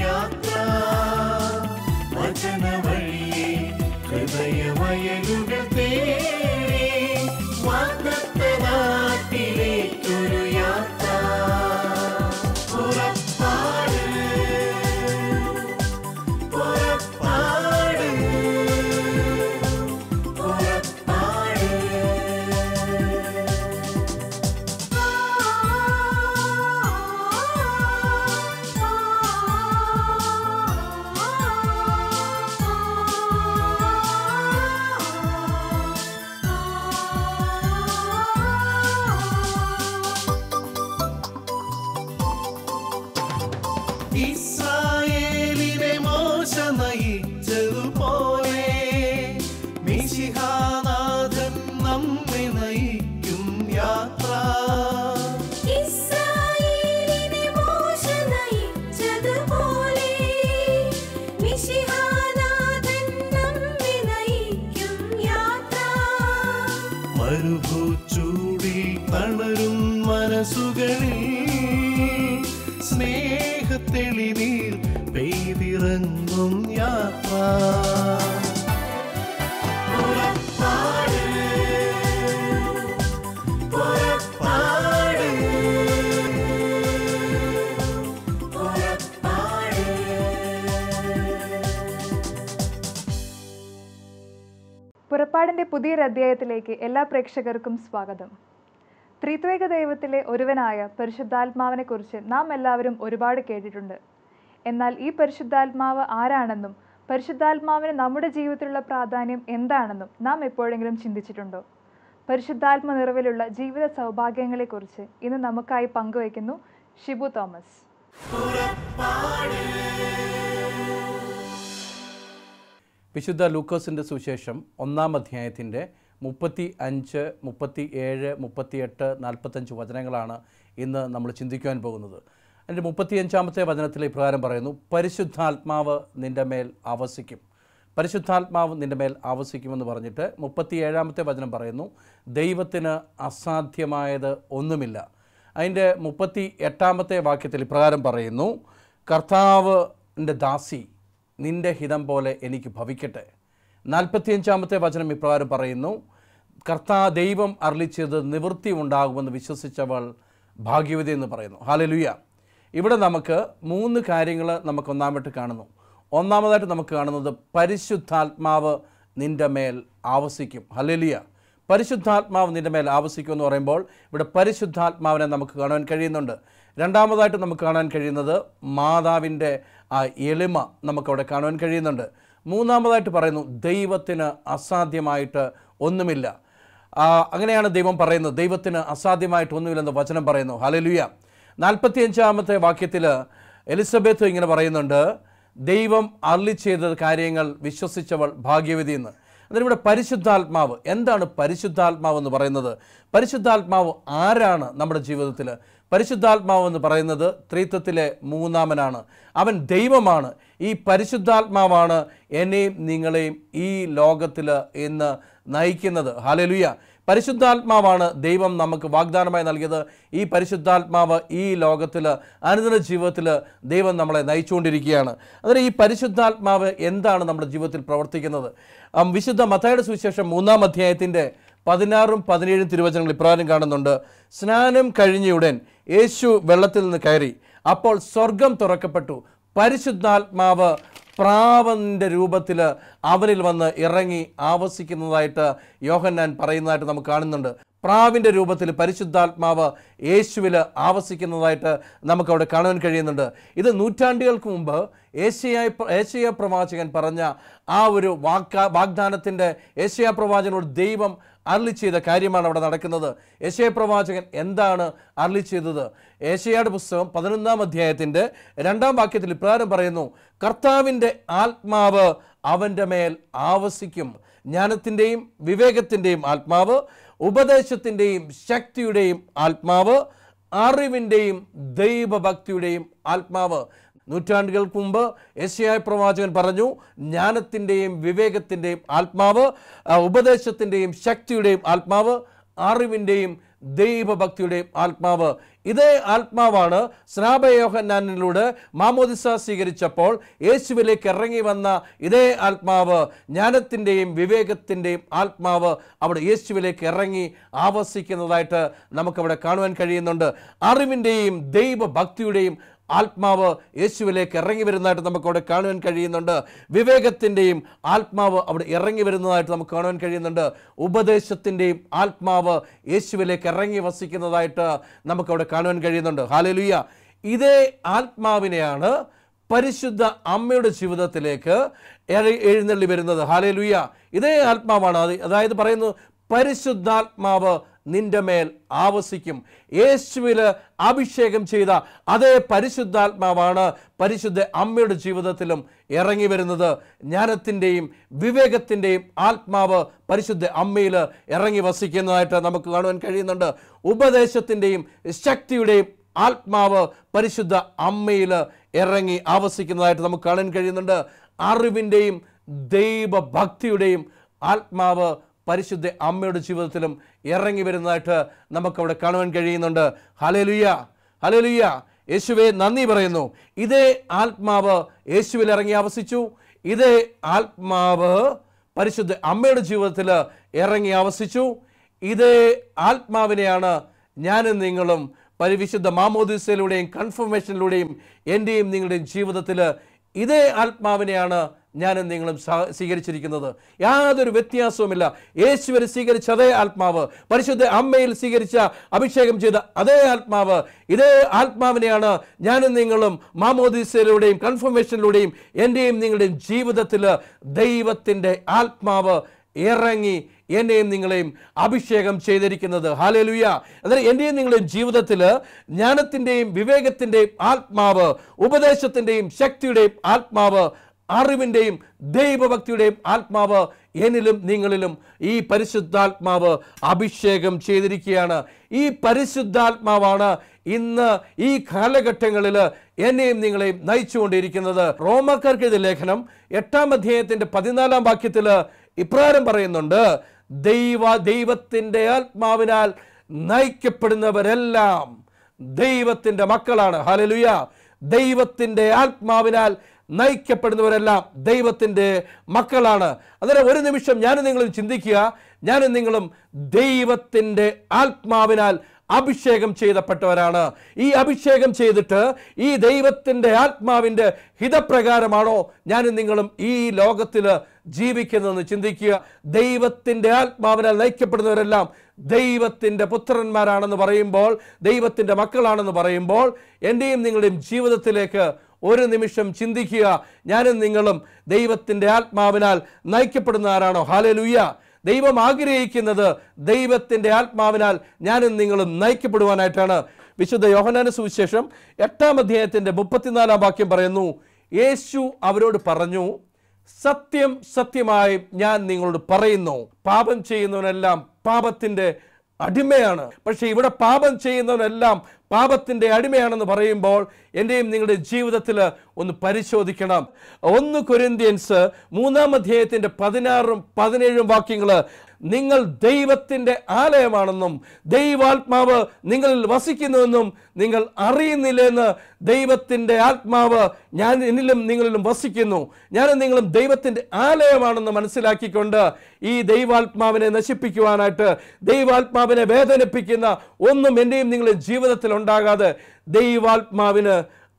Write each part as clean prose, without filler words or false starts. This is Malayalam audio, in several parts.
യാത്ര വചന വഴിയെ ഹൃദയമയലുകൾ തേടി വാഗ്ദത്ത നാട്ടിലേക്കൊരു യാത്ര. പുറപ്പാട് പുറപ്പാട് പുറപ്പാട്. ഇസ്രായേലിനെ മോശ നയിച്ചതുപോലെ മിശിഹാനാഥൻ നമ്മെ നയിക്കും യാത്ര. ഇസ്രായേലിനെ മോശ നയിച്ചതുപോലെ മിശിഹാനാഥൻ നമ്മെ നയിക്കും യാത്ര. മരുഭൂച്ചൂടിൽ തളരും മനസ്സുകളിൽ സ്നേഹത്തെളിനീർ പെയ്തിറങ്ങും യാത്ര. പുറപ്പാട് പുറപ്പാട് പുറപ്പാട്. പുറപ്പാടിൻ്റെ പുതിയൊരു അധ്യായത്തിലേക്ക് എല്ലാ പ്രേക്ഷകർക്കും സ്വാഗതം. ത്രിത്വൈക ദൈവത്തിലെ ഒരുവനായ പരിശുദ്ധാത്മാവിനെക്കുറിച്ച് നാം എല്ലാവരും ഒരുപാട് കേട്ടിട്ടുണ്ട്. എന്നാൽ ഈ പരിശുദ്ധാത്മാവ് ആരാണെന്നും പരിശുദ്ധാത്മാവിന് നമ്മുടെ ജീവിതത്തിലുള്ള പ്രാധാന്യം എന്താണെന്നും നാം എപ്പോഴെങ്കിലും ചിന്തിച്ചിട്ടുണ്ടോ? പരിശുദ്ധാത്മ നിറവിലുള്ള ജീവിത സൗഭാഗ്യങ്ങളെക്കുറിച്ച് ഇന്ന് നമുക്കായി പങ്കുവയ്ക്കുന്നു ഷിബു തോമസ്. വിശുദ്ധ ലൂക്കോസിൻ്റെ സുവിശേഷം 1-ാം അധ്യായത്തിൻ്റെ 35, 37, 38, 45 വചനങ്ങളാണ് ഇന്ന് നമ്മൾ ചിന്തിക്കുവാൻ പോകുന്നത്. അതിൻ്റെ 35-ാമത്തെ വചനത്തിൽ ഇപ്രകാരം പറയുന്നു: പരിശുദ്ധാത്മാവ് നിൻ്റെ മേൽ ആവസിക്കും. പരിശുദ്ധാത്മാവ് നിൻ്റെ മേൽ ആവസിക്കുമെന്ന് പറഞ്ഞിട്ട് 37-ാമത്തെ വചനം പറയുന്നു, ദൈവത്തിന് അസാധ്യമായത് ഒന്നുമില്ല. അതിൻ്റെ 38-ാമത്തെ വാക്യത്തിൽ ഇപ്രകാരം പറയുന്നു, കർത്താവിൻ്റെ ദാസി നിൻ്റെ ഹിതം പോലെ എനിക്ക് ഭവിക്കട്ടെ. 45-ാമത്തെ വചനം ഇപ്രകാരം പറയുന്നു, ദൈവം അരുളിച്ചത് നിവൃത്തി ഉണ്ടാകുമെന്ന് വിശ്വസിച്ചവൾ ഭാഗ്യവതി എന്ന് പറയുന്നു. ഹല്ലേലൂയ. ഇവിടെ നമുക്ക് 3 കാര്യങ്ങൾ നമുക്ക് ഒന്നാമതായിട്ട് കാണുന്നു. ഒന്നാമതായിട്ട് നമുക്ക് കാണുന്നത് പരിശുദ്ധാത്മാവ് നിൻ്റെ മേൽ ആവസിക്കും. ഹല്ലേലൂയ. പരിശുദ്ധാത്മാവ് നിൻ്റെ മേൽ ആവസിക്കും എന്ന് പറയുമ്പോൾ ഇവിടെ പരിശുദ്ധാത്മാവിനെ നമുക്ക് കാണാൻ കഴിയുന്നുണ്ട്. രണ്ടാമതായിട്ട് നമുക്ക് കാണാൻ കഴിയുന്നത് മാതാവിൻ്റെ ആ എളിമ നമുക്കവിടെ കാണുവാൻ കഴിയുന്നുണ്ട്. മൂന്നാമതായിട്ട് പറയുന്നു ദൈവത്തിന് അസാധ്യമായിട്ട് ഒന്നുമില്ല. അങ്ങനെയാണ് ദൈവം പറയുന്നത്, ദൈവത്തിന് അസാധ്യമായിട്ട് ഒന്നുമില്ലെന്ന് വചനം പറയുന്നു. ഹല്ലേലൂയ. 45-ാമത്തെ വാക്യത്തിൽ എലിസബത്ത് ഇങ്ങനെ പറയുന്നുണ്ട്, ദൈവം അരുളി ചെയ്ത കാര്യങ്ങൾ വിശ്വസിച്ചവൾ ഭാഗ്യവതി എന്ന്. അതിനിവിടെ പരിശുദ്ധാത്മാവ്, എന്താണ് പരിശുദ്ധാത്മാവ് എന്ന് പറയുന്നത്? പരിശുദ്ധാത്മാവ് ആരാണ് നമ്മുടെ ജീവിതത്തിൽ? പരിശുദ്ധാത്മാവ് എന്ന് പറയുന്നത് ത്രിത്വത്തിലെ മൂന്നാമനാണ്. അവൻ ദൈവമാണ്. ഈ പരിശുദ്ധാത്മാവാണ് എന്നെയും നിങ്ങളെയും ഈ ലോകത്തിൽ ഇന്ന് നയിക്കുന്നത്. ഹല്ലേലൂയ. പരിശുദ്ധാത്മാവാണ് ദൈവം നമുക്ക് വാഗ്ദാനമായി നൽകിയത്. ഈ പരിശുദ്ധാത്മാവ് ഈ ലോകത്തിൽ അനുദിന ജീവിതത്തിൽ ദൈവം നമ്മളെ നയിച്ചുകൊണ്ടിരിക്കുകയാണ്. അതായത് ഈ പരിശുദ്ധാത്മാവ് എന്താണ് നമ്മുടെ ജീവിതത്തിൽ പ്രവർത്തിക്കുന്നത്? വിശുദ്ധ മത്തായിയുടെ സുവിശേഷം 3-ാം അധ്യായത്തിൻ്റെ 16ഉം 17ഉം തിരുവചനങ്ങൾ ഇപ്രകാരം കാണുന്നുണ്ട്. സ്നാനം കഴിഞ്ഞയുടൻ യേശു വെള്ളത്തിൽ നിന്ന് കയറി. അപ്പോൾ സ്വർഗം തുറക്കപ്പെട്ടു. പരിശുദ്ധാത്മാവ് പ്രാവൻ്റെ രൂപത്തിൽ അവനിൽ വന്ന് ഇറങ്ങി ആവസിക്കുന്നതായിട്ട് യോഹന്നാൻ പറയുന്നതായിട്ട് നമുക്ക് കാണുന്നുണ്ട്. പ്രാവിൻ്റെ രൂപത്തിൽ പരിശുദ്ധാത്മാവ് യേശുവിൽ ആവസിക്കുന്നതായിട്ട് നമുക്കവിടെ കാണാൻ കഴിയുന്നുണ്ട്. ഇത് നൂറ്റാണ്ടുകൾക്ക് മുമ്പ് ഏശയ്യാ പ്രവാചകൻ പറഞ്ഞ ആ ഒരു വാഗ്ദാനത്തിൻ്റെ ഏശയ്യാ പ്രവാചകനോട് ദൈവം അരുളി ചെയ്ത കാര്യമാണ് അവിടെ നടക്കുന്നത്. ഏശയ്യാ പ്രവാചകൻ എന്താണ് അരുളി ചെയ്തത്? ഏശയ്യായുടെ പുസ്തകം 11-ാം അധ്യായത്തിൻ്റെ 2-ാം വാക്യത്തിൽ ഇപ്രകാരം പറയുന്നു, കർത്താവിൻ്റെ ആത്മാവ് അവൻ്റെ മേൽ ആവസിക്കും. ജ്ഞാനത്തിൻ്റെയും വിവേകത്തിൻ്റെയും ആത്മാവ്, ഉപദേശത്തിൻ്റെയും ശക്തിയുടെയും ആത്മാവ്, അറിവിൻ്റെയും ദൈവഭക്തിയുടെയും ആത്മാവ്. നൂറ്റാണ്ടുകൾക്ക് മുമ്പ് യെശയ്യാ പ്രവാചകൻ പറഞ്ഞു, ജ്ഞാനത്തിൻ്റെയും വിവേകത്തിൻ്റെയും ആത്മാവ്, ഉപദേശത്തിൻ്റെയും ശക്തിയുടെയും ആത്മാവ്, അറിവിൻ്റെയും ദൈവഭക്തിയുടെയും ആത്മാവ്. ഇതേ ആത്മാവാണ് സ്നാപകയോഹന്നാനിലൂടെ മാമോദിസ സ്വീകരിച്ചപ്പോൾ യേശുവിലേക്ക് ഇറങ്ങി വന്ന ഇതേ ആത്മാവ്, ജ്ഞാനത്തിൻ്റെയും വിവേകത്തിൻ്റെയും ആത്മാവ് അവിടെ യേശുവിലേക്ക് ഇറങ്ങി ആവസിക്കുന്നതായിട്ട് നമുക്കവിടെ കാണുവാൻ കഴിയുന്നുണ്ട്. അറിവിൻ്റെയും ദൈവഭക്തിയുടെയും ആത്മാവ് യേശുവിലേക്ക് ഇറങ്ങി വരുന്നതായിട്ട് നമുക്കവിടെ കാണുവാൻ കഴിയുന്നുണ്ട്. വിവേകത്തിൻ്റെയും ആത്മാവ് അവിടെ ഇറങ്ങി വരുന്നതായിട്ട് നമുക്ക് കാണുവാൻ കഴിയുന്നുണ്ട്. ഉപദേശത്തിൻ്റെയും ആത്മാവ് യേശുവിലേക്ക് ഇറങ്ങി വസിക്കുന്നതായിട്ട് നമുക്കവിടെ കാണുവാൻ കഴിയുന്നുണ്ട്. ഹല്ലേലൂയ. ഇതേ ആത്മാവിനെയാണ് പരിശുദ്ധ അമ്മയുടെ ജീവിതത്തിലേക്ക് എഴുന്നള്ളി വരുന്നത്. ഹല്ലേലൂയ. ഇതേ ആത്മാവാണ്. അതായത് പറയുന്നു, പരിശുദ്ധാത്മാവ് നിന്റെ മേൽ ആവസിക്കും. യേശുവിൽ അഭിഷേകം ചെയ്ത അതേ പരിശുദ്ധാത്മാവാണ് പരിശുദ്ധ അമ്മയുടെ ജീവിതത്തിലും ഇറങ്ങി വരുന്നത്. ജ്ഞാനത്തിൻ്റെയും വിവേകത്തിൻ്റെയും ആത്മാവ് പരിശുദ്ധ അമ്മയിൽ ഇറങ്ങി വസിക്കുന്നതായിട്ട് നമുക്ക് കാണുവാൻ കഴിയുന്നുണ്ട്. ഉപദേശത്തിൻ്റെയും ശക്തിയുടെയും ആത്മാവ് പരിശുദ്ധ അമ്മയിൽ ഇറങ്ങി ആവസിക്കുന്നതായിട്ട് നമുക്ക് കാണാൻ കഴിയുന്നുണ്ട്. അറിവിൻ്റെയും ദൈവഭക്തിയുടെയും ആത്മാവ് പരിശുദ്ധ അമ്മയുടെ ജീവിതത്തിലും ഇറങ്ങി വരുന്നതായിട്ട് നമുക്കവിടെ കാണുവാൻ കഴിയുന്നുണ്ട്. Hallelujah, hallelujah. യേശുവേ നന്ദി പറയുന്നു. ഇതേ ആത്മാവ് യേശുവിൽ ഇറങ്ങി ആവസിച്ചു. ഇതേ ആത്മാവ് പരിശുദ്ധ അമ്മയുടെ ജീവിതത്തിൽ ഇറങ്ങി ആവസിച്ചു. ഇതേ ആത്മാവിനെയാണ് ഞാനും നിങ്ങളും പരിവിശുദ്ധ മാമോദിസയിലൂടെയും കൺഫർമേഷനിലൂടെയും എൻ്റെയും നിങ്ങളുടെയും ജീവിതത്തിൽ ഇതേ ആത്മാവിനെയാണ് ഞാനും നിങ്ങളും സ്വീകരിച്ചിരിക്കുന്നത്. യാതൊരു വ്യത്യാസവുമില്ല. യേശുവിൽ സ്വീകരിച്ച അതേ ആത്മാവ്, പരിശുദ്ധ അമ്മയിൽ സ്വീകരിച്ച അഭിഷേകം ചെയ്ത അതേ ആത്മാവ്, ഇതേ ആത്മാവിനെയാണ് ഞാനും നിങ്ങളും മാമോദിസയിലൂടെയും കൺഫർമേഷനിലൂടെയും എൻ്റെയും നിങ്ങളുടെയും ജീവിതത്തിൽ ദൈവത്തിൻ്റെ ആത്മാവ് ഇറങ്ങി എന്നെയും നിങ്ങളെയും അഭിഷേകം ചെയ്തിരിക്കുന്നത്. ഹല്ലേലൂയ. അതായത് എൻ്റെയും നിങ്ങളുടെയും ജീവിതത്തിൽ ജ്ഞാനത്തിൻ്റെയും വിവേകത്തിൻ്റെയും ആത്മാവ്, ഉപദേശത്തിൻ്റെയും ശക്തിയുടെയും ആത്മാവ്, അറിവിൻ്റെയും ദൈവഭക്തിയുടെയും ആത്മാവ് എന്നിലും നിങ്ങളിലും ഈ പരിശുദ്ധാത്മാവ് അഭിഷേകം ചെയ്തിരിക്കുകയാണ്. ഈ പരിശുദ്ധാത്മാവാണ് ഇന്ന് ഈ കാലഘട്ടങ്ങളിൽ എന്നെയും നിങ്ങളെയും നയിച്ചുകൊണ്ടിരിക്കുന്നത്. റോമാക്കാർക്ക് എഴുതിയ ലേഖനം 8-ാം അധ്യായത്തിൻ്റെ 14-ാം വാക്യത്തിൽ ഇപ്രകാരം പറയുന്നുണ്ട്, ദൈവത്തിൻ്റെ ആത്മാവിനാൽ നയിക്കപ്പെടുന്നവരെല്ലാം ദൈവത്തിൻ്റെ മക്കളാണ്. ഹല്ലേലൂയ. ദൈവത്തിൻ്റെ ആത്മാവിനാൽ നയിക്കപ്പെടുന്നവരെല്ലാം ദൈവത്തിൻ്റെ മക്കളാണ്. അന്നേരം ഒരു നിമിഷം ഞാനും നിങ്ങളും ചിന്തിക്കുക, ഞാനും നിങ്ങളും ദൈവത്തിൻ്റെ ആത്മാവിനാൽ അഭിഷേകം ചെയ്യപ്പെട്ടവരാണ്. ഈ അഭിഷേകം ചെയ്തിട്ട് ഈ ദൈവത്തിൻ്റെ ആത്മാവിൻ്റെ ഹിതപ്രകാരമാണോ ഞാനും നിങ്ങളും ഈ ലോകത്തിൽ ജീവിക്കുന്നതെന്ന് ചിന്തിക്കുക. ദൈവത്തിൻ്റെ ആത്മാവിനാൽ നയിക്കപ്പെടുന്നവരെല്ലാം ദൈവത്തിൻ്റെ പുത്രന്മാരാണെന്ന് പറയുമ്പോൾ, ദൈവത്തിൻ്റെ മക്കളാണെന്ന് പറയുമ്പോൾ, എൻ്റെയും നിങ്ങളുടെയും ജീവിതത്തിലേക്ക് ഒരു നിമിഷം ചിന്തിക്കുക, ഞാനും നിങ്ങളും ദൈവത്തിൻ്റെ ആത്മാവിനാൽ നയിക്കപ്പെടുന്ന ആരാണോ? ഹല്ലേലൂയ. ദൈവം ആഗ്രഹിക്കുന്നത് ദൈവത്തിൻ്റെ ആത്മാവിനാൽ ഞാനും നിങ്ങളും നയിക്കപ്പെടുവാനായിട്ടാണ്. വിശുദ്ധ യോഹന്നാന്റെ സുവിശേഷം 8-ാം അധ്യായത്തിൻ്റെ 34-ാം വാക്യം പറയുന്നു, യേശു അവരോട് പറഞ്ഞു, സത്യം സത്യമായി ഞാൻ നിങ്ങളോട് പറയുന്നു, പാപം ചെയ്യുന്നവനെല്ലാം പാപത്തിൻ്റെ അടിമയാണ്. പക്ഷെ ഇവിടെ പാപം ചെയ്യുന്നവനെല്ലാം പാപത്തിൻ്റെ അടിമയാണെന്ന് പറയുമ്പോൾ എൻ്റെയും നിങ്ങളുടെ ജീവിതത്തിൽ ഒന്ന് പരിശോധിക്കണം. 1 കൊരിന്ത്യൻസ് 3-ാം അധ്യായത്തിൻ്റെ 16-ഉം 17-ഉം വാക്യങ്ങൾ, നിങ്ങൾ ദൈവത്തിൻ്റെ ആലയമാണെന്നും ദൈവാത്മാവ് നിങ്ങളിൽ വസിക്കുന്നുവെന്നും നിങ്ങൾ അറിയുന്നില്ലെന്ന് ദൈവത്തിൻ്റെ ആത്മാവ് ഞാൻ എന്നിലും നിങ്ങളിലും വസിക്കുന്നു. ഞാനും നിങ്ങളും ദൈവത്തിൻ്റെ ആലയമാണെന്ന് മനസ്സിലാക്കിക്കൊണ്ട് ഈ ദൈവാത്മാവിനെ നശിപ്പിക്കുവാനായിട്ട്, ദൈവാത്മാവിനെ വേദനിപ്പിക്കുന്ന ഒന്നും എൻ്റെയും നിങ്ങളുടെ ജീവിതത്തിൽ ഉണ്ടാകാതെ ദൈവാത്മാവിന്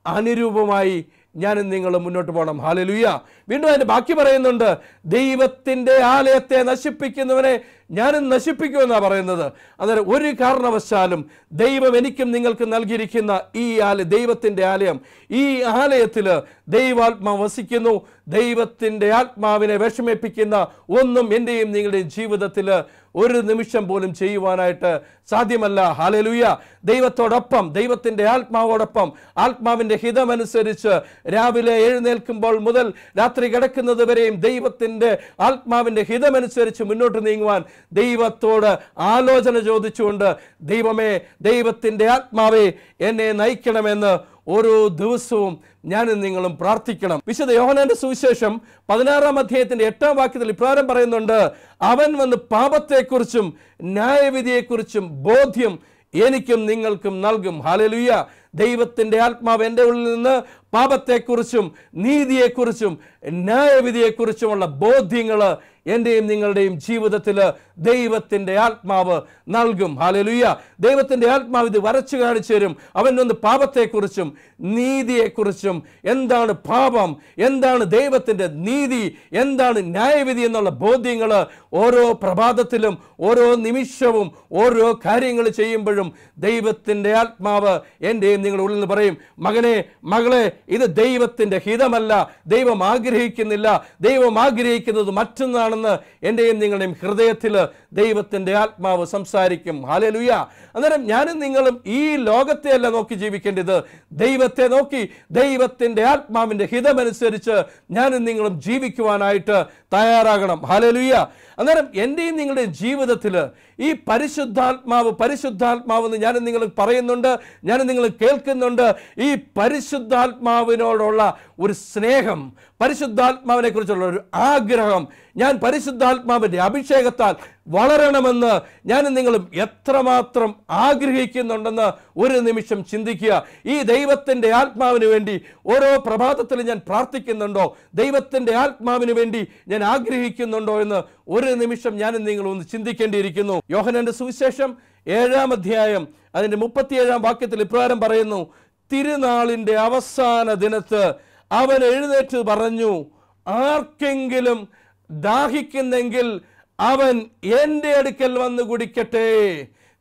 അനുരൂപമായി ഞാനും നിങ്ങൾ മുന്നോട്ട് പോകണം. ഹല്ലേലൂയ. വീണ്ടും അതിൻ്റെ ബാക്കി പറയുന്നുണ്ട്, ദൈവത്തിൻ്റെ ആലയത്തെ നശിപ്പിക്കുന്നവനെ ഞാനും നശിപ്പിക്കുമെന്നാണ് പറയുന്നത്. അന്നേരം ഒരു കാരണവശാലും ദൈവം എനിക്കും നിങ്ങൾക്ക് നൽകിയിരിക്കുന്ന ഈ ദൈവത്തിൻ്റെ ആലയം, ഈ ആലയത്തിൽ ദൈവാത്മാവ് വസിക്കുന്നു. ദൈവത്തിൻ്റെ ആത്മാവിനെ വിഷമിപ്പിക്കുന്ന ഒന്നും എൻ്റെയും നിങ്ങളുടെയും ജീവിതത്തിൽ ഒരു നിമിഷം പോലും ചെയ്യുവാനായിട്ട് സാധ്യമല്ല. ഹല്ലേലൂയ. ദൈവത്തോടൊപ്പം, ദൈവത്തിൻ്റെ ആത്മാവോടൊപ്പം, ആത്മാവിൻ്റെ ഹിതമനുസരിച്ച് രാവിലെ എഴുന്നേൽക്കുമ്പോൾ മുതൽ രാത്രി കിടക്കുന്നത് വരെയും ദൈവത്തിൻ്റെ ആത്മാവിൻ്റെ ഹിതമനുസരിച്ച് മുന്നോട്ട് നീങ്ങുവാൻ ദൈവത്തോട് ആലോചന ചോദിച്ചുകൊണ്ട്, ദൈവമേ, ദൈവത്തിൻ്റെ ആത്മാവേ എന്നെ നയിക്കണമെന്ന് ഓരോ ദിവസവും ഞാനും നിങ്ങളും പ്രാർത്ഥിക്കണം. വിശുദ്ധ യോഹന്നാന്റെ സുവിശേഷം 16-ാം അധ്യായത്തിന്റെ 8-ാം വാക്യത്തിൽ ഇപ്രകാരം പറയുന്നുണ്ട്, അവൻ വന്ന് പാപത്തെക്കുറിച്ചും ന്യായവിധിയെക്കുറിച്ചും ബോധ്യം എനിക്കും നിങ്ങൾക്കും നൽകും. ഹല്ലേലൂയ. ദൈവത്തിൻ്റെ ആത്മാവ് എൻ്റെ ഉള്ളിൽ നിന്ന് പാപത്തെക്കുറിച്ചും നീതിയെക്കുറിച്ചും ന്യായവിധിയെക്കുറിച്ചുമുള്ള ബോധ്യങ്ങൾ എൻ്റെയും നിങ്ങളുടെയും ജീവിതത്തിൽ ദൈവത്തിൻ്റെ ആത്മാവ് നൽകും. ഹല്ലേലൂയ. ദൈവത്തിൻ്റെ ആത്മാവ് ഇത് വരച്ചു കാണിച്ചു തരും. അവൻ വന്ന് പാപത്തെക്കുറിച്ചും നീതിയെക്കുറിച്ചും, എന്താണ് പാപം, എന്താണ് ദൈവത്തിൻ്റെ നീതി, എന്താണ് ന്യായവിധി എന്നുള്ള ബോധ്യങ്ങൾ ഓരോ പ്രഭാതത്തിലും ഓരോ നിമിഷവും ഓരോ കാര്യങ്ങൾ ചെയ്യുമ്പോഴും ദൈവത്തിൻ്റെ ആത്മാവ് എൻ്റെയും നിങ്ങളുടെ ഉള്ളിൽ നിന്ന് പറയും, മകനെ മകളെ, ഇത് ദൈവത്തിൻ്റെ ഹിതമല്ല, ദൈവം ആഗ്രഹിക്കുന്നില്ല, ദൈവം ആഗ്രഹിക്കുന്നത് മറ്റൊന്നാണെന്ന് എൻ്റെയും നിങ്ങളുടെയും ഹൃദയത്തിൽ ദൈവത്തിൻ്റെ ആത്മാവ് സംസാരിക്കും. ഹല്ലേലൂയ. അന്നേരം ഞാനും നിങ്ങളും ഈ ലോകത്തെ അല്ല നോക്കി ജീവിക്കേണ്ടത്, ദൈവത്തെ നോക്കി ദൈവത്തിൻ്റെ ആത്മാവിൻ്റെ ഹിതമനുസരിച്ച് ഞാനും നിങ്ങളും ജീവിക്കുവാനായിട്ട് തയ്യാറാകണം. ഹല്ലേലൂയ. അന്നേരം എൻ്റെയും നിങ്ങളുടെയും ജീവിതത്തിൽ ഈ പരിശുദ്ധാത്മാവ് എന്ന് ഞാനും നിങ്ങൾ പറയുന്നുണ്ട്, ഞാനും നിങ്ങൾ കേൾക്കുന്നുണ്ട്. ഈ പരിശുദ്ധാത്മാവിനോടുള്ള ഒരു സ്നേഹം, പരിശുദ്ധാത്മാവിനെ കുറിച്ചുള്ള ഒരു ആഗ്രഹം, ഞാൻ പരിശുദ്ധാത്മാവിൻ്റെ അഭിഷേകത്താൽ വളരണമെന്ന് ഞാനും നിങ്ങളും എത്രമാത്രം ആഗ്രഹിക്കുന്നുണ്ടെന്ന് ഒരു നിമിഷം ചിന്തിക്കുക. ഈ ദൈവത്തിൻ്റെ ആത്മാവിന് വേണ്ടി ഓരോ പ്രഭാതത്തിലും ഞാൻ പ്രാർത്ഥിക്കുന്നുണ്ടോ, ദൈവത്തിൻ്റെ ആത്മാവിന് വേണ്ടി ഞാൻ ആഗ്രഹിക്കുന്നുണ്ടോ എന്ന് ഒരു നിമിഷം ഞാനും നിങ്ങളും ഒന്ന് ചിന്തിക്കേണ്ടിയിരിക്കുന്നു. യോഹന്നാന്റെ സുവിശേഷം 7-ാം അധ്യായം അതിൻ്റെ 37-ാം വാക്യത്തിൽ ഇപ്രകാരം പറയുന്നു, തിരുനാളിൻ്റെ അവസാന ദിനത്ത് അവൻ എഴുന്നേറ്റ് പറഞ്ഞു, ആർക്കെങ്കിലും ദാഹിക്കുന്നെങ്കിൽ അവൻ എൻ്റെ അടുക്കൽ വന്ന് കുടിക്കട്ടെ.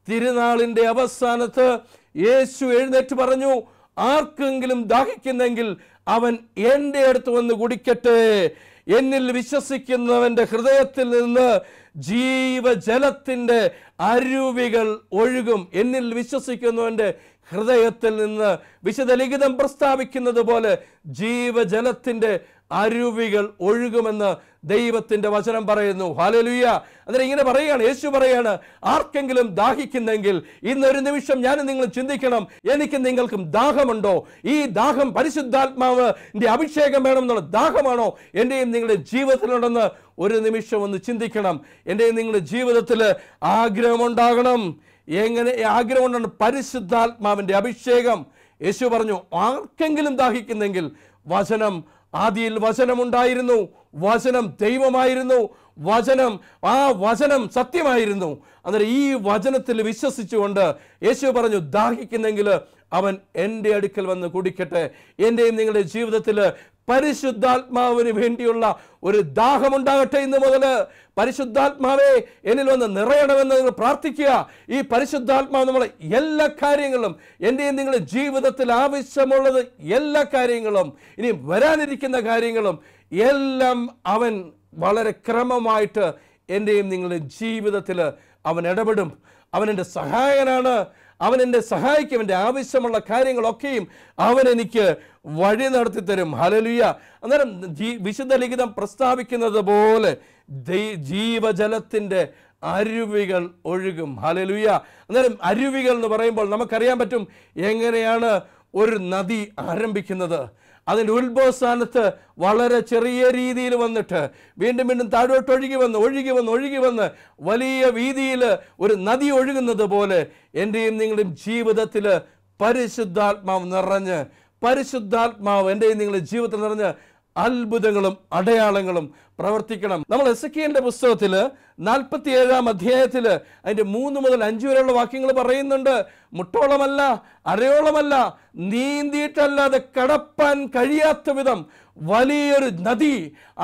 തിരുനാളിൻ്റെ അവസാനത്ത് യേശു എഴുന്നേറ്റ് പറഞ്ഞു, ആർക്കെങ്കിലും ദാഹിക്കുന്നെങ്കിൽ അവൻ എൻ്റെ അടുത്ത് വന്ന് കുടിക്കട്ടെ. എന്നിൽ വിശ്വസിക്കുന്നവൻ്റെ ഹൃദയത്തിൽ നിന്ന് ജീവജലത്തിൻ്റെ അരുവികൾ ഒഴുകും. എന്നിൽ വിശ്വസിക്കുന്നവൻ്റെ ഹൃദയത്തിൽ നിന്ന് വിശുദ്ധ ലിഖിതം പ്രസ്താവിക്കുന്നത് പോലെ ജീവജലത്തിൻ്റെ അരുവികൾ ഒഴുകുമെന്ന് ദൈവത്തിൻ്റെ വചനം പറയുന്നു. ഹല്ലേലൂയ. അന്നേരം ഇങ്ങനെ പറയുകയാണ്, യേശു പറയാണ്, ആർക്കെങ്കിലും ദാഹിക്കുന്നെങ്കിൽ ഇന്നൊരു നിമിഷം ഞാനും നിങ്ങൾ ചിന്തിക്കണം, എനിക്ക് നിങ്ങൾക്കും ദാഹമുണ്ടോ? ഈ ദാഹം പരിശുദ്ധാത്മാവിൻ്റെ അഭിഷേകം വേണമെന്നുള്ള ദാഹമാണോ എൻ്റെയും നിങ്ങളുടെ ജീവിതത്തിലുണ്ടെന്ന് ഒരു നിമിഷം ഒന്ന് ചിന്തിക്കണം. എൻ്റെയും നിങ്ങളുടെ ജീവിതത്തിൽ ആഗ്രഹമുണ്ടാകണം. എങ്ങനെ ആഗ്രഹമുണ്ടാണ്? പരിശുദ്ധാത്മാവിൻ്റെ അഭിഷേകം. യേശു പറഞ്ഞു, ആർക്കെങ്കിലും ദാഹിക്കുന്നെങ്കിൽ, വചനം, ആദിയിൽ വചനമുണ്ടായിരുന്നു, വചനം ദൈവമായിരുന്നു, ആ വചനം സത്യമായിരുന്നു. അന്നേരം ഈ വചനത്തിൽ വിശ്വസിച്ചുകൊണ്ട് യേശു പറഞ്ഞു, ദാഹിക്കുന്നെങ്കിൽ അവൻ എൻ്റെ അടുക്കൽ വന്ന് കുടിക്കട്ടെ. എൻ്റെയും നിങ്ങളുടെ ജീവിതത്തിൽ പരിശുദ്ധാത്മാവിന് വേണ്ടിയുള്ള ഒരു ദാഹമുണ്ടാകട്ടെ. ഇന്ന് മുതൽ പരിശുദ്ധാത്മാവേ എന്നിൽ വന്ന് നിറയണമെന്ന് നിങ്ങൾ പ്രാർത്ഥിക്കുക. ഈ പരിശുദ്ധാത്മാവ് നമ്മളെ എല്ലാ കാര്യങ്ങളും, എൻ്റെയും നിങ്ങളുടെ ജീവിതത്തിൽ ആവശ്യമുള്ളത് എല്ലാ കാര്യങ്ങളും, ഇനി വരാനിരിക്കുന്ന കാര്യങ്ങളും എല്ലാം അവൻ വളരെ ക്രമമായിട്ട് എൻ്റെയും നിങ്ങളുടെ ജീവിതത്തിൽ അവൻ ഇടപെടും. അവൻ എൻ്റെ സഹായകനാണ്. അവൻ എന്നെ സഹായിക്കും. എൻ്റെ ആവശ്യമുള്ള കാര്യങ്ങളൊക്കെയും അവൻ എനിക്ക് വഴി നടത്തി തരും. ഹല്ലേലൂയ. അന്നേരം വിശുദ്ധ ലിഖിതം പ്രസ്താവിക്കുന്നത് പോലെ ജീവജലത്തിൻ്റെ അരുവികൾ ഒഴുകും. ഹല്ലേലൂയ. അന്നേരം അരുവികൾ എന്ന് പറയുമ്പോൾ നമുക്കറിയാൻ പറ്റും എങ്ങനെയാണ് ഒരു നദി ആരംഭിക്കുന്നത്. അതിൻ്റെ ഉത്ഭവസ്ഥാനത്ത് വളരെ ചെറിയ രീതിയിൽ വന്നിട്ട് വീണ്ടും വീണ്ടും താഴോട്ട് ഒഴുകി വന്ന് വലിയ വീതിയിൽ ഒരു നദി ഒഴുകുന്നത് പോലെ എൻ്റെയും നിങ്ങളുടെയും ജീവിതത്തിൽ പരിശുദ്ധാത്മാവ് എൻ്റെയും നിങ്ങളുടെ ജീവിതത്തിൽ നിറഞ്ഞ് അത്ഭുതങ്ങളും അടയാളങ്ങളും പ്രവർത്തിക്കണം. നമ്മൾ എസെക്കിയേലിന്റെ പുസ്തകത്തിൽ 47-ാം അധ്യായത്തിൽ അതിൻ്റെ 3 മുതൽ 5 വരെയുള്ള വാക്യങ്ങൾ പറയുന്നുണ്ട്. മുട്ടോളമല്ല, അരയോളമല്ല, നീന്തിയിട്ടല്ലാതെ കടപ്പാൻ കഴിയാത്ത വിധം വലിയൊരു നദി,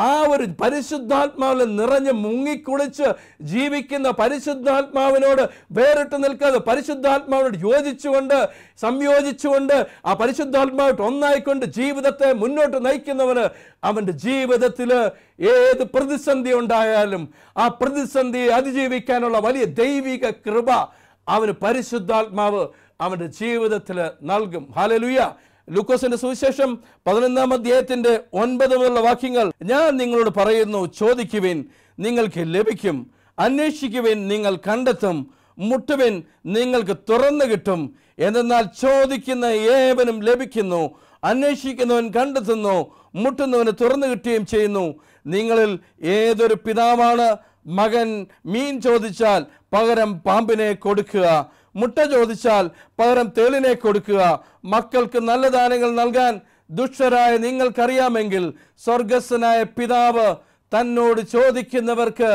ആ ഒരു പരിശുദ്ധാത്മാവിൽ നിറഞ്ഞ് മുങ്ങിക്കുളിച്ച് ജീവിക്കുന്ന പരിശുദ്ധാത്മാവിനോട് വേറിട്ട് നിൽക്കാതെ പരിശുദ്ധാത്മാവിനോട് സംയോജിച്ചുകൊണ്ട് ആ പരിശുദ്ധാത്മാവായിട്ട് ഒന്നായിക്കൊണ്ട് ജീവിതത്തെ മുന്നോട്ട് നയിക്കുന്നവന് അവൻ്റെ ജീവിതത്തിൽ ഏത് പ്രതിസന്ധി ഉണ്ടായാലും ആ പ്രതിസന്ധിയെ അതിജീവിക്കാനുള്ള വലിയ ദൈവിക കൃപ അവന് പരിശുദ്ധാത്മാവ് അവൻ്റെ ജീവിതത്തിൽ നൽകും. ഹല്ലേലൂയ. ലൂക്കോസിന്റെ സുവിശേഷം 11-ാം അധ്യായത്തിന്റെ 9 മുതലുള്ള വാക്യങ്ങൾ, ഞാൻ നിങ്ങളോട് പറയുന്നു, ചോദിക്കുവിൻ നിങ്ങൾക്ക് ലഭിക്കും, അന്വേഷിക്കുവിൻ നിങ്ങൾ കണ്ടെത്തും, മുട്ടുവിൻ, നിങ്ങൾക്ക് തുറന്നു കിട്ടും. എന്തെന്നാൽ ചോദിക്കുന്ന ഏവനും ലഭിക്കുന്നു, അന്വേഷിക്കുന്നവൻ കണ്ടെത്തുന്നു, മുട്ടുന്നവന് തുറന്നു കിട്ടുകയും ചെയ്യുന്നു. നിങ്ങളിൽ ഏതൊരു പിതാവാണ് മകൻ മീൻ ചോദിച്ചാൽ പകരം പാമ്പിനെ കൊടുക്കുക, മുട്ട ചോദിച്ചാൽ പകരം തേളിനെ കൊടുക്കുക? മക്കൾക്ക് നല്ല ദാനങ്ങൾ നൽകാൻ ദുഷ്ടരായ നിങ്ങൾക്കറിയാമെങ്കിൽ സ്വർഗസ്ഥനായ പിതാവ് തന്നോട് ചോദിക്കുന്നവർക്ക്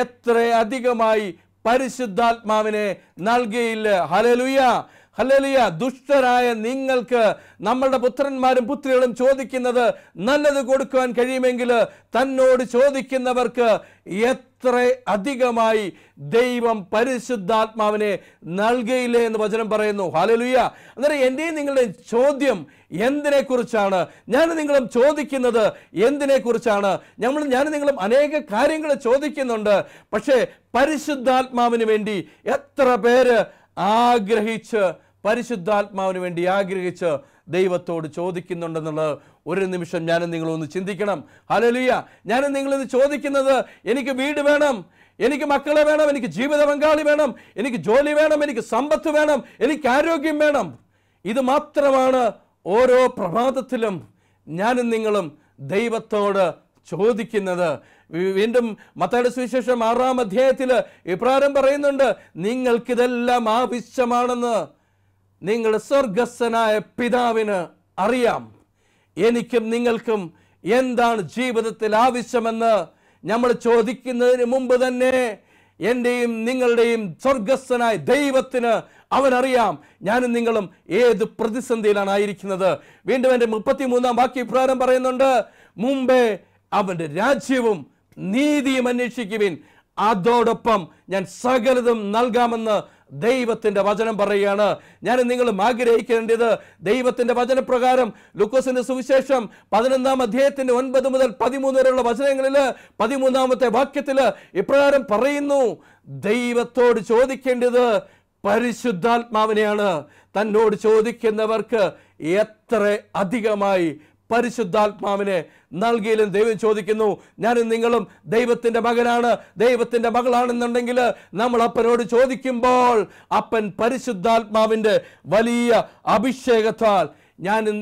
എത്ര അധികമായി പരിശുദ്ധാത്മാവിനെ നൽകിയില്ല. Hallelujah, hallelujah. ദുഷ്ടരായ നിങ്ങൾക്ക് നമ്മളുടെ പുത്രന്മാരും പുത്രികളും ചോദിക്കുന്നത് നല്ലത് കൊടുക്കുവാൻ കഴിയുമെങ്കിൽ തന്നോട് ചോദിക്കുന്നവർക്ക് എത്ര അധികമായി ദൈവം പരിശുദ്ധാത്മാവിനെ നൽകിയില്ലേ എന്ന് വചനം പറയുന്നു. ഹല്ലേലൂയ. അന്നേരം എൻ്റെയും നിങ്ങളുടെയും ചോദ്യം എന്തിനെ കുറിച്ചാണ്? ഞാൻ നിങ്ങളും ചോദിക്കുന്നത് എന്തിനെ കുറിച്ചാണ്? ഞാനും നിങ്ങളും അനേക കാര്യങ്ങൾ ചോദിക്കുന്നുണ്ട്. പക്ഷേ പരിശുദ്ധാത്മാവിന് വേണ്ടി എത്ര പേര് ആഗ്രഹിച്ച്, പരിശുദ്ധാത്മാവിന് വേണ്ടി ആഗ്രഹിച്ച് ദൈവത്തോട് ചോദിക്കുന്നുണ്ടെന്നുള്ളത് ഒരു നിമിഷം ഞാനും നിങ്ങളൊന്ന് ചിന്തിക്കണം. ഹല്ലേലൂയ. ഞാനും നിങ്ങളിന്ന് ചോദിക്കുന്നത് എനിക്ക് വീട് വേണം, എനിക്ക് മക്കളെ വേണം, എനിക്ക് ജീവിത പങ്കാളി വേണം, എനിക്ക് ജോലി വേണം, എനിക്ക് സമ്പത്ത് വേണം, എനിക്ക് ആരോഗ്യം വേണം. ഇത് മാത്രമാണ് ഓരോ പ്രഭാതത്തിലും ഞാനും നിങ്ങളും ദൈവത്തോട് ചോദിക്കുന്നത്. വീണ്ടും മത്തായിയുടെ സുവിശേഷം 6-ാം അധ്യായത്തിൽ ഇപ്രകാരം പറയുന്നുണ്ട്, നിങ്ങൾക്കിതെല്ലാം ആവശ്യമാണെന്ന് നിങ്ങളുടെ സ്വർഗസ്ഥനായ പിതാവിന് അറിയാം. എനിക്കും നിങ്ങൾക്കും എന്താണ് ജീവിതത്തിൽ ആവശ്യമെന്ന് നമ്മൾ ചോദിക്കുന്നതിന് മുമ്പ് തന്നെ എൻ്റെയും നിങ്ങളുടെയും സ്വർഗസ്ഥനായ ദൈവത്തിന് അവനറിയാം ഞാനും നിങ്ങളും ഏത് പ്രതിസന്ധിയിലാണ് ആയിരിക്കുന്നത്. വീണ്ടും എൻ്റെ 33-ാം വാക്യം ഇപ്രകാരം പറയുന്നുണ്ട്, മുമ്പേ അവൻ്റെ രാജ്യവും നീതിയും അന്വേഷിക്കുവിൻ, അതോടൊപ്പം ഞാൻ സകലതും നൽകാമെന്ന് ദൈവത്തിൻ്റെ വചനം പറയുകയാണ്. ഞാൻ നിങ്ങളും ആഗ്രഹിക്കേണ്ടത് ദൈവത്തിൻ്റെ വചനപ്രകാരം ലൂക്കോസിന്റെ സുവിശേഷം 11-ാം അധ്യായത്തിന്റെ 9 മുതൽ 13 വരെയുള്ള വചനങ്ങളിൽ 13-ാമത്തെ വാക്യത്തിൽ ഇപ്രകാരം പറയുന്നു, ദൈവത്തോട് ചോദിക്കേണ്ടത് പരിശുദ്ധാത്മാവിനെയാണ്. തന്നോട് ചോദിക്കുന്നവർക്ക് എത്ര അധികമായി പരിശുദ്ധാത്മാവിനെ നൽകിയാലും ദൈവം ചോദിക്കുന്നു. ഞാനും നിങ്ങളും ദൈവത്തിൻ്റെ മകനാണ്, ദൈവത്തിൻ്റെ മകളാണെന്നുണ്ടെങ്കിൽ നമ്മൾ അപ്പനോട് ചോദിക്കുമ്പോൾ അപ്പൻ പരിശുദ്ധാത്മാവിൻ്റെ വലിയ അഭിഷേകത്താൽ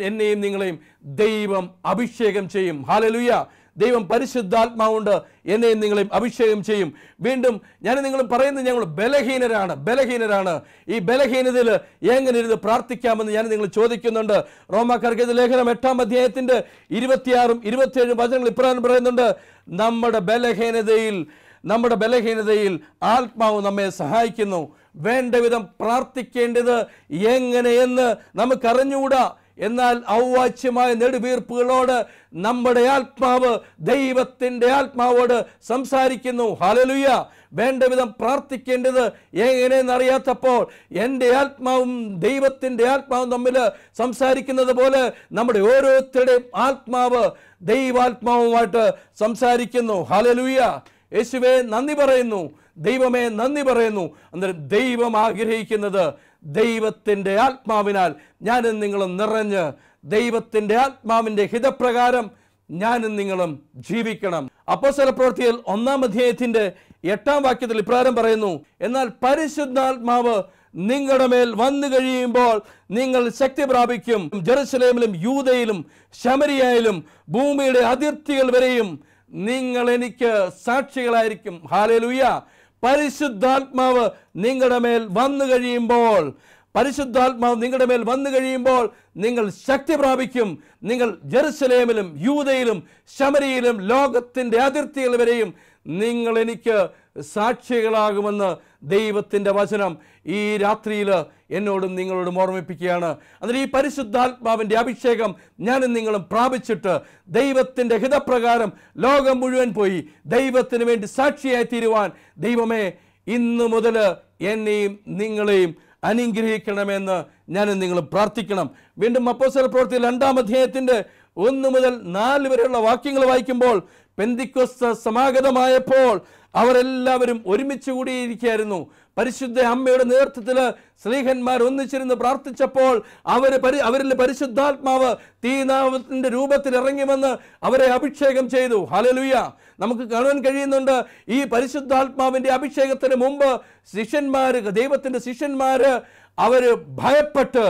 എന്നെയും നിങ്ങളെയും ദൈവം അഭിഷേകം ചെയ്യും. ഹല്ലേലൂയ. ദൈവം പരിശുദ്ധാത്മാവുണ്ട് എന്നെയും നിങ്ങളെയും അഭിഷേകം ചെയ്യും. വീണ്ടും ഞാൻ നിങ്ങൾ പറയുന്നത് ഞങ്ങൾ ബലഹീനരാണ്. ഈ ബലഹീനതയിൽ എങ്ങനെ ഇരുന്ന് പ്രാർത്ഥിക്കാമെന്ന് ഞാൻ നിങ്ങൾ ചോദിക്കുന്നുണ്ട്. റോമാക്കാർക്ക് ലേഖനം 8-ാം അധ്യായത്തിന്റെ 26-ഉം 27-ഉം വചനങ്ങൾ ഇപ്രകാരം പറയുന്നുണ്ട്, നമ്മുടെ ബലഹീനതയിൽ ആത്മാവ് നമ്മെ സഹായിക്കുന്നു. വേണ്ട വിധം പ്രാർത്ഥിക്കേണ്ടത് എങ്ങനെയെന്ന് നമുക്കറിഞ്ഞുകൂടാ. എന്നാൽ ഔവാച്യമായ നെടുവീർപ്പുകളോട് നമ്മുടെ ആത്മാവ് ദൈവത്തിൻ്റെ ആത്മാവോട് സംസാരിക്കുന്നു. ഹല്ലേലൂയ. വേണ്ട വിധം പ്രാർത്ഥിക്കേണ്ടത് എങ്ങനെയെന്നറിയാത്തപ്പോൾ എൻ്റെ ആത്മാവും ദൈവത്തിൻ്റെ ആത്മാവും തമ്മിൽ സംസാരിക്കുന്നത് പോലെ നമ്മുടെ ഓരോരുത്തരുടെയും ആത്മാവ് ദൈവാത്മാവുമായിട്ട് സംസാരിക്കുന്നു. ഹല്ലേലൂയ. യേശുവേ നന്ദി പറയുന്നു, ദൈവമേ നന്ദി പറയുന്നു. അന്നേരം ദൈവം ആഗ്രഹിക്കുന്നത് ദൈവത്തിൻ്റെ ആത്മാവിനാൽ ഞാനും നിങ്ങളും നിറഞ്ഞ് ദൈവത്തിൻ്റെ ആത്മാവിൻ്റെ ഹിതപ്രകാരം ഞാനും നിങ്ങളും ജീവിക്കണം. അപ്പോസ്തലപ്രവൃത്തിയിൽ 1-ാം അധ്യായത്തിന്റെ 8-ാം വാക്യത്തിൽ ഇപ്രകാരം പറയുന്നു, എന്നാൽ പരിശുദ്ധാത്മാവ് നിങ്ങളുടെ മേൽ വന്നു കഴിയുമ്പോൾ നിങ്ങൾ ശക്തി പ്രാപിക്കും. ജെറുസലേമിലും യൂദയിലും ശമരിയയിലും ഭൂമിയുടെ അതിർത്തികൾ വരെയും നിങ്ങൾ എനിക്ക് സാക്ഷികളായിരിക്കും. ഹല്ലേലൂയ. പരിശുദ്ധാത്മാവ് നിങ്ങളുടെ മേൽ വന്നു കഴിയുമ്പോൾ നിങ്ങൾ ശക്തി പ്രാപിക്കും. നിങ്ങൾ ജെറുസലേമിലും യൂദയിലും ശമരിയിലും ലോകത്തിൻ്റെ അതിർത്തികൾ വരെയും നിങ്ങൾ എനിക്ക് സാക്ഷികളാകുമെന്ന് ദൈവത്തിൻ്റെ വചനം ഈ രാത്രിയിൽ എന്നോടും നിങ്ങളോടും ഓർമ്മിപ്പിക്കുകയാണ്. അതിന് ഈ പരിശുദ്ധാത്മാവിൻ്റെ അഭിഷേകം ഞാനും നിങ്ങളും പ്രാപിച്ചിട്ട് ദൈവത്തിൻ്റെ ഹിതപ്രകാരം ലോകം മുഴുവൻ പോയി ദൈവത്തിന് വേണ്ടി സാക്ഷിയായി തീരുവാൻ ദൈവമേ ഇന്നു മുതൽ എന്നെയും നിങ്ങളെയും അനുഗ്രഹിക്കണമെന്ന് ഞാനും നിങ്ങളും പ്രാർത്ഥിക്കണം. വീണ്ടും അപ്പോസ്തലപ്രവൃത്തിയിൽ 2-ാം അധ്യായത്തിന്റെ 1 മുതൽ 4 വരെയുള്ള വാക്യങ്ങൾ വായിക്കുമ്പോൾ പെന്തിക്കോസ്ത് സമാഗതമായപ്പോൾ അവരെല്ലാവരും ഒരുമിച്ച് കൂടിയിരിക്കുകയായിരുന്നു. പരിശുദ്ധ അമ്മയുടെ നേതൃത്വത്തിൽ സ്ലീഹന്മാർ ഒന്നിച്ചിരുന്ന് പ്രാർത്ഥിച്ചപ്പോൾ അവരിൽ പരിശുദ്ധാത്മാവ് തീനാവത്തിന്റെ രൂപത്തിൽ ഇറങ്ങി വന്ന് അവരെ അഭിഷേകം ചെയ്തു. ഹല്ലേലൂയ. നമുക്ക് കാണാൻ കഴിയുന്നുണ്ട്, ഈ പരിശുദ്ധാത്മാവിന്റെ അഭിഷേകത്തിന് മുമ്പ് ദൈവത്തിന്റെ ശിഷ്യന്മാര് അവര് ഭയപ്പെട്ട്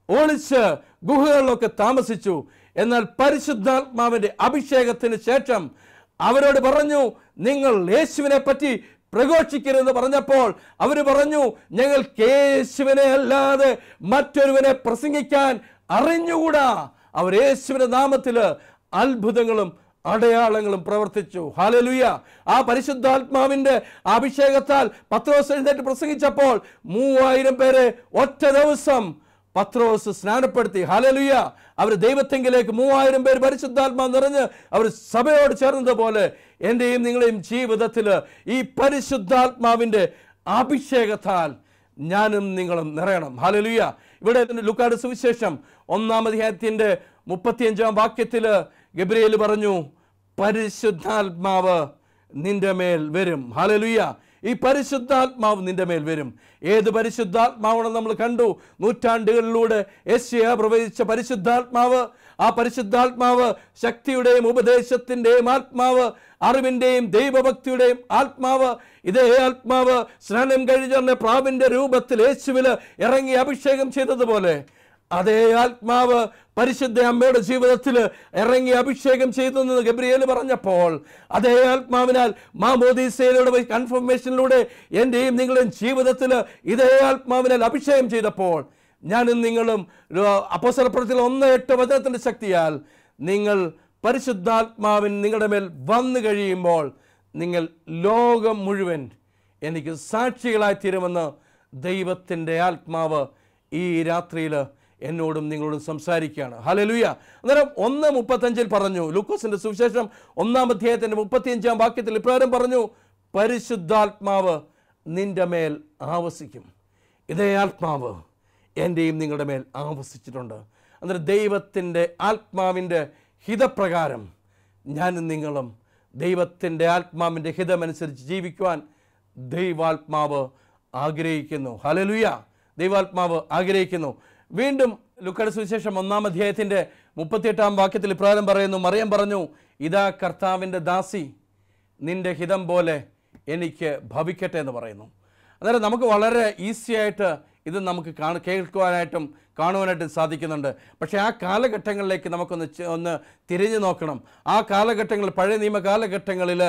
ഒളിച്ച് ഗുഹകളിലൊക്കെ താമസിച്ചു. എന്നാൽ പരിശുദ്ധാത്മാവിന്റെ അഭിഷേകത്തിന് ശേഷം അവരോട് പറഞ്ഞു, നിങ്ങൾ യേശുവിനെ പറ്റി പ്രഘോഷിക്കരുതെന്ന് പറഞ്ഞപ്പോൾ അവർ പറഞ്ഞു, ഞങ്ങൾക്ക് യേശുവിനെ അല്ലാതെ മറ്റൊരുവനെ പ്രസംഗിക്കാൻ അറിഞ്ഞുകൂടാ. അവർ യേശുവിന്റെ നാമത്തില് അത്ഭുതങ്ങളും അടയാളങ്ങളും പ്രവർത്തിച്ചു. ഹല്ലേലൂയ. ആ പരിശുദ്ധാത്മാവിന്റെ അഭിഷേകത്താൽ പത്രോസ് എഴുന്നേറ്റ് പ്രസംഗിച്ചപ്പോൾ 3000 പേരെ ഒറ്റ ദിവസം പത്രോസ് സ്നാനപ്പെടുത്തി. ഹല്ലേലൂയ. അവർ ദൈവത്തെങ്കിലേക്ക് 3000 പേര് പരിശുദ്ധാത്മാവ് നിറഞ്ഞ് അവർ സഭയോട് ചേർന്നതുപോലെ എൻ്റെയും നിങ്ങളെയും ജീവിതത്തിൽ ഈ പരിശുദ്ധാത്മാവിൻ്റെ അഭിഷേകത്താൽ ഞാനും നിങ്ങളും നിറയണം. ഹല്ലേലൂയ. ഇവിടെ ലൂക്കായുടെ സുവിശേഷം 1-ാം അധ്യായത്തിൻ്റെ 35-ാം വാക്യത്തിൽ ഗബ്രിയേൽ പറഞ്ഞു, പരിശുദ്ധാത്മാവ് നിന്റെ മേൽ വരും. ഹല്ലേലൂയ. ഈ പരിശുദ്ധാത്മാവ് നിന്റെ മേൽ വരും. ഏത് പരിശുദ്ധാത്മാവാണെന്ന് നമ്മൾ കണ്ടു. നൂറ്റാണ്ടുകളിലൂടെ യെശയ്യാ പ്രവചിച്ച പരിശുദ്ധാത്മാവ്. ആ പരിശുദ്ധാത്മാവ് ശക്തിയുടെയും ഉപദേശത്തിൻ്റെയും ആത്മാവ്, അറിവിൻ്റെയും ദൈവഭക്തിയുടെയും ആത്മാവ്. ഇതേ ആത്മാവ് സ്നാനം കഴിഞ്ഞ പ്രാവിൻ്റെ രൂപത്തിൽ യേശുവിൽ ഇറങ്ങി അഭിഷേകം ചെയ്തതുപോലെ അതേ ആത്മാവ് പരിശുദ്ധ അമ്മയുടെ ജീവിതത്തിൽ ഇറങ്ങി അഭിഷേകം ചെയ്തു എന്ന് ഗബ്രിയേൽ പറഞ്ഞപ്പോൾ അതേ ആത്മാവിനാൽ മാമോദീസയിലൂടെ കൺഫർമേഷനിലൂടെ എൻ്റെയും നിങ്ങളുടെയും ജീവിതത്തിൽ ഇതേ ആത്മാവിനാൽ അഭിഷേകം ചെയ്തപ്പോൾ ഞാനും നിങ്ങളും അപ്പോസ്തലപ്രവൃത്തിയിൽ 1:8 വചനത്തിൻ്റെ ശക്തിയാൽ നിങ്ങൾ പരിശുദ്ധാത്മാവിൻ നിങ്ങളുടെ മേൽ വന്നു കഴിയുമ്പോൾ നിങ്ങൾ ലോകം മുഴുവൻ എനിക്ക് സാക്ഷികളായി തീരുമെന്ന് ദൈവത്തിൻ്റെ ആത്മാവ് ഈ രാത്രിയിൽ എന്നോടും നിങ്ങളോടും സംസാരിക്കുകയാണ്. ഹല്ലേലൂയ. അന്നേരം 1:35 പറഞ്ഞു, ലൂക്കോസിന്റെ സുവിശേഷം 1-ാം അധ്യായത്തിന്റെ 35-ാം വാക്യത്തിൽ ഇപ്രകാരം പറഞ്ഞു, പരിശുദ്ധാത്മാവ് നിന്റെ മേൽ ആവസിക്കും. ഇതേ ആത്മാവ് എൻ്റെയും നിങ്ങളുടെ മേൽ ആവസിച്ചിട്ടുണ്ട്. അന്നേരം ദൈവത്തിൻ്റെ ആത്മാവിൻ്റെ ഹിതപ്രകാരം ഞാനും നിങ്ങളും ദൈവത്തിൻ്റെ ആത്മാവിൻ്റെ ഹിതമനുസരിച്ച് ജീവിക്കുവാൻ ദൈവാത്മാവ് ആഗ്രഹിക്കുന്നു. ഹല്ലേലൂയ. ദൈവാത്മാവ് ആഗ്രഹിക്കുന്നു. വീണ്ടും ലൂക്കായുടെ സുവിശേഷം 1-ാം അധ്യായത്തിൻ്റെ 38-ാം വാക്യത്തിൽ ഇപ്രകാരം പറയുന്നു, മറിയം പറഞ്ഞു, ഇതാ കർത്താവിൻ്റെ ദാസി, നിന്റെ ഹിതം പോലെ എനിക്ക് ഭവിക്കട്ടെ എന്ന് പറയുന്നു. അന്നേരം നമുക്ക് വളരെ ഈസി ആയിട്ട് ഇത് നമുക്ക് കേൾക്കുവാനായിട്ടും കാണുവാനായിട്ടും സാധിക്കുന്നുണ്ട്. പക്ഷേ ആ കാലഘട്ടങ്ങളിലേക്ക് നമുക്കൊന്ന് തിരിഞ്ഞു നോക്കണം. ആ കാലഘട്ടങ്ങൾ, പഴയ നിയമ കാലഘട്ടങ്ങളിൽ,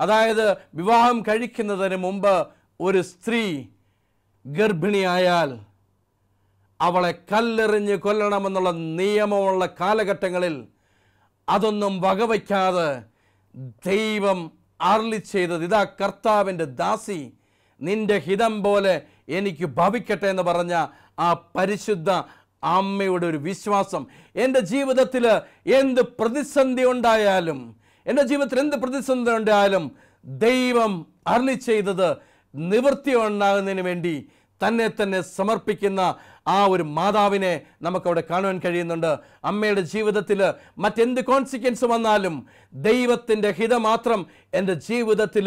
അതായത് വിവാഹം കഴിക്കുന്നതിന് മുമ്പ് ഒരു സ്ത്രീ ഗർഭിണിയായാൽ അവളെ കല്ലെറിഞ്ഞ് കൊല്ലണമെന്നുള്ള നിയമമുള്ള കാലഘട്ടങ്ങളിൽ അതൊന്നും വകവയ്ക്കാതെ ദൈവം അരുളി ചെയ്തത്, ഇതാ കർത്താവിൻ്റെ ദാസി, നിന്റെ ഹിതം പോലെ എനിക്ക് ഭവിക്കട്ടെ എന്ന് പറഞ്ഞ ആ പരിശുദ്ധ അമ്മയുടെ ഒരു വിശ്വാസം. എൻ്റെ ജീവിതത്തിൽ എന്ത് പ്രതിസന്ധി ഉണ്ടായാലും, എൻ്റെ ജീവിതത്തിൽ എന്ത് പ്രതിസന്ധി ഉണ്ടായാലും ദൈവം അരുളി ചെയ്തത് നിവൃത്തി ഉണ്ടാകുന്നതിന് വേണ്ടി തന്നെ സമർപ്പിക്കുന്ന ആ ഒരു മാതാവിനെ നമുക്കവിടെ കാണുവാൻ കഴിയുന്നുണ്ട്. അമ്മയുടെ ജീവിതത്തിൽ മറ്റെന്ത് കോൺസിക്വൻസ് വന്നാലും ദൈവത്തിൻ്റെ ഹിതം മാത്രം എൻ്റെ ജീവിതത്തിൽ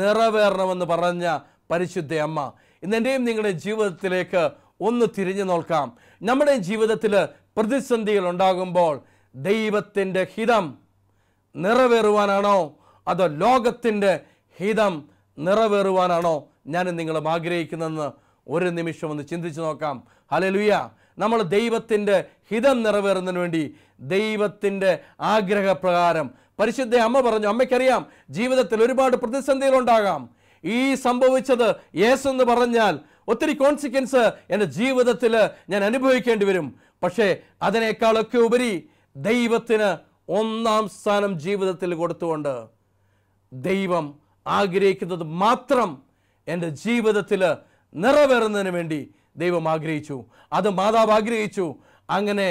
നിറവേറണമെന്ന് പറഞ്ഞ പരിശുദ്ധ അമ്മ. ഇന്ന് എൻ്റെയും നിങ്ങളുടെ ജീവിതത്തിലേക്ക് ഒന്ന് തിരിഞ്ഞു നോക്കാം. നമ്മുടെ ജീവിതത്തിൽ പ്രതിസന്ധികൾ ഉണ്ടാകുമ്പോൾ ദൈവത്തിൻ്റെ ഹിതം നിറവേറുവാനാണോ അതോ ലോകത്തിൻ്റെ ഹിതം നിറവേറുവാനാണോ ഞാനും നിങ്ങളും ആഗ്രഹിക്കുന്നതെന്ന് ഒരു നിമിഷം ഒന്ന് ചിന്തിച്ചു നോക്കാം. ഹല്ലേലൂയ. നമ്മൾ ദൈവത്തിൻ്റെ ഹിതം നിറവേറുന്നതിന് വേണ്ടി ദൈവത്തിൻ്റെ ആഗ്രഹപ്രകാരം പരിശുദ്ധ അമ്മ പറഞ്ഞു, അമ്മയ്ക്കറിയാം ജീവിതത്തിൽ ഒരുപാട് പ്രതിസന്ധികളുണ്ടാകാം. ഈ സംഭവിച്ചത് യേശു എന്ന് പറഞ്ഞാൽ ഒത്തിരി കോൺസിക്വൻസ് എൻ്റെ ജീവിതത്തിൽ ഞാൻ അനുഭവിക്കേണ്ടി വരും. പക്ഷേ അതിനേക്കാളൊക്കെ ഉപരി ദൈവത്തിന് 1-ാം സ്ഥാനം ജീവിതത്തിൽ കൊടുത്തുകൊണ്ട് ദൈവം ആഗ്രഹിക്കുന്നത് മാത്രം എൻ്റെ ജീവിതത്തിൽ നിറവേറുന്നതിന് വേണ്ടി ദൈവം ആഗ്രഹിച്ചു. അത് മാതാവ് ആഗ്രഹിച്ചു. അങ്ങനെ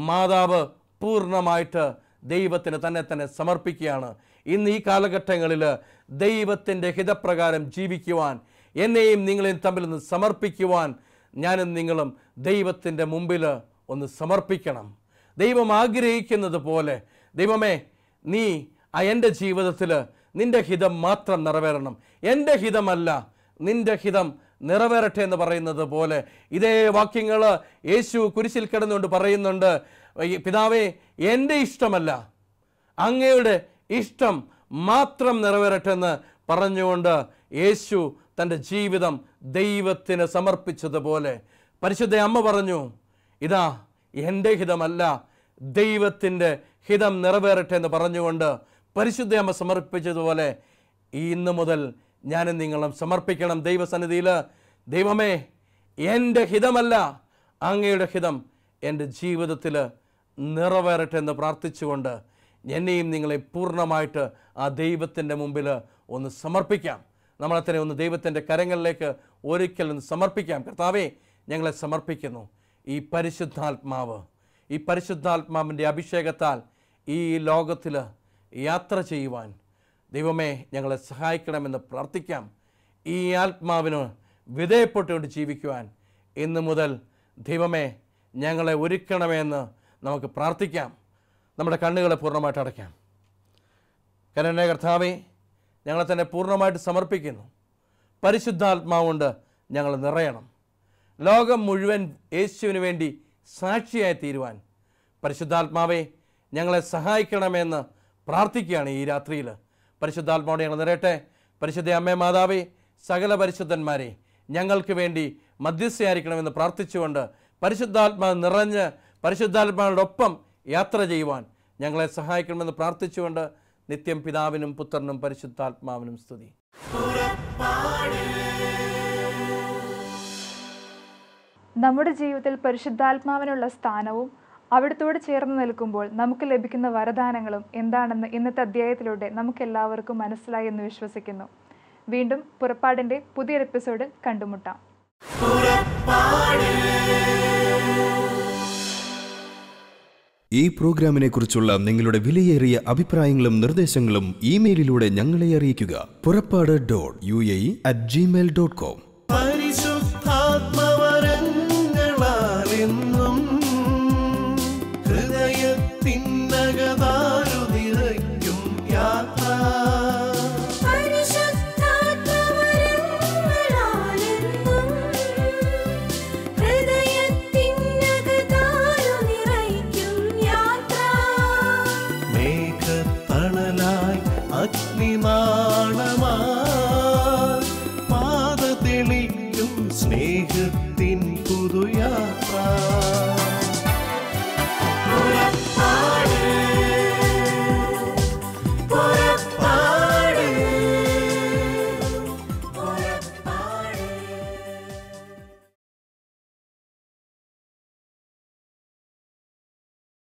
മാതാവ് പൂർണ്ണമായിട്ട് ദൈവത്തിന് തന്നെ സമർപ്പിക്കുകയാണ്. ഇന്ന് ഈ കാലഘട്ടങ്ങളിൽ ദൈവത്തിൻ്റെ ഹിതപ്രകാരം ജീവിക്കുവാൻ, എന്നെയും നിങ്ങളെയും തമ്മിലൊന്ന് സമർപ്പിക്കുവാൻ ഞാനും നിങ്ങളും ദൈവത്തിൻ്റെ മുമ്പിൽ ഒന്ന് സമർപ്പിക്കണം. ദൈവം ആഗ്രഹിക്കുന്നത് പോലെ ദൈവമേ നീ എൻ്റെ ജീവിതത്തിൽ നിൻ്റെ ഹിതം മാത്രം നിറവേറണം, എൻ്റെ ഹിതമല്ല നിൻ്റെ ഹിതം നിറവേറട്ടെ എന്ന് പറയുന്നത് പോലെ ഇതേ വാക്യങ്ങൾ യേശു കുരിശിൽ കിടന്നുകൊണ്ട് പറയുന്നുണ്ട്. പിതാവേ, എൻ്റെ ഇഷ്ടമല്ല അങ്ങയുടെ ഇഷ്ടം മാത്രം നിറവേറട്ടെ എന്ന് പറഞ്ഞുകൊണ്ട് യേശു തൻ്റെ ജീവിതം ദൈവത്തിന് സമർപ്പിച്ചതുപോലെ പരിശുദ്ധ അമ്മ പറഞ്ഞു, ഇതാ എൻ്റെ ഹിതമല്ല ദൈവത്തിൻ്റെ ഹിതം നിറവേറട്ടെ എന്ന് പറഞ്ഞുകൊണ്ട് പരിശുദ്ധ അമ്മ സമർപ്പിച്ചതുപോലെ ഇന്ന് മുതൽ ഞാനും നിങ്ങളും സമർപ്പിക്കണം ദൈവസന്നിധിയിൽ. ദൈവമേ, എൻ്റെ ഹിതമല്ല അങ്ങയുടെ ഹിതം എൻ്റെ ജീവിതത്തിൽ നിറവേറട്ടെ എന്ന് പ്രാർത്ഥിച്ചുകൊണ്ട് എന്നെയും നിങ്ങളെ പൂർണ്ണമായിട്ട് ആ ദൈവത്തിൻ്റെ മുമ്പിൽ ഒന്ന് സമർപ്പിക്കാം. നമ്മളെ തന്നെ ഒന്ന് ദൈവത്തിൻ്റെ കരങ്ങളിലേക്ക് ഒരിക്കലും സമർപ്പിക്കാം. കർത്താവേ, ഞങ്ങളെ സമർപ്പിക്കുന്നു. ഈ പരിശുദ്ധാത്മാവിൻ്റെ അഭിഷേകത്താൽ ഈ ലോകത്തിൽ യാത്ര ചെയ്യുവാൻ ദൈവമേ ഞങ്ങളെ സഹായിക്കണമെന്ന് പ്രാർത്ഥിക്കാം. ഈ ആത്മാവിന് വിധേയപ്പെട്ടുകൊണ്ട് ജീവിക്കുവാൻ ഇന്നു മുതൽ ദൈവമേ ഞങ്ങളെ ഒരുക്കണമെന്ന് നമുക്ക് പ്രാർത്ഥിക്കാം. നമ്മുടെ കണ്ണുകളെ പൂർണ്ണമായിട്ട് അടയ്ക്കാം. കരുണ കർത്താവേ, ഞങ്ങളെ തന്നെ പൂർണ്ണമായിട്ട് സമർപ്പിക്കുന്നു. പരിശുദ്ധാത്മാവുകൊണ്ട് ഞങ്ങൾ നിറയണം. ലോകം മുഴുവൻ യേശുവിന് വേണ്ടി സാക്ഷിയായി തീരുവാൻ പരിശുദ്ധാത്മാവേ ഞങ്ങളെ സഹായിക്കണമെന്ന് പ്രാർത്ഥിക്കുകയാണ് ഈ രാത്രിയിൽ. പരിശുദ്ധാത്മാവോടെ ഞങ്ങൾ നിറയട്ടെ. പരിശുദ്ധ അമ്മേ മാതാവേ, സകല പരിശുദ്ധന്മാരെ ഞങ്ങൾക്ക് വേണ്ടി മധ്യസ്ഥയായിരിക്കണമെന്ന് പ്രാർത്ഥിച്ചുകൊണ്ട് പരിശുദ്ധാത്മാവ് നിറഞ്ഞ് പരിശുദ്ധാത്മാവിനോടൊപ്പം യാത്ര ചെയ്യുവാൻ ഞങ്ങളെ സഹായിക്കണമെന്ന് പ്രാർത്ഥിച്ചുകൊണ്ട് നിത്യം പിതാവിനും പുത്രനും പരിശുദ്ധാത്മാവിനും സ്തുതി. നമ്മുടെ ജീവിതത്തിൽ പരിശുദ്ധാത്മാവിനുള്ള സ്ഥാനവും അവിടത്തോട് ചേർന്ന് നിൽക്കുമ്പോൾ നമുക്ക് ലഭിക്കുന്ന വരദാനങ്ങളും എന്താണെന്ന് ഇന്നത്തെ അധ്യായത്തിലൂടെ നമുക്കെല്ലാവർക്കും മനസ്സിലായി എന്ന് വിശ്വസിക്കുന്നു. വീണ്ടും പുറപ്പാടിൻ്റെ പുതിയൊരു എപ്പിസോഡിൽ കണ്ടുമുട്ടാം. ഈ പ്രോഗ്രാമിനെ കുറിച്ചുള്ള നിങ്ങളുടെ വിലയേറിയ അഭിപ്രായങ്ങളും നിർദ്ദേശങ്ങളും ഇമെയിലിലൂടെ ഞങ്ങളെ അറിയിക്കുക. purappad.uae@gmail.com. പരിശുദ്ധാത്മവരങ്ങളാലെന്നും ഹൃദയത്തിനകതാരു നിറയ്ക്കും യാത്ര. മേഘത്തണലായി അഗ്നിനാ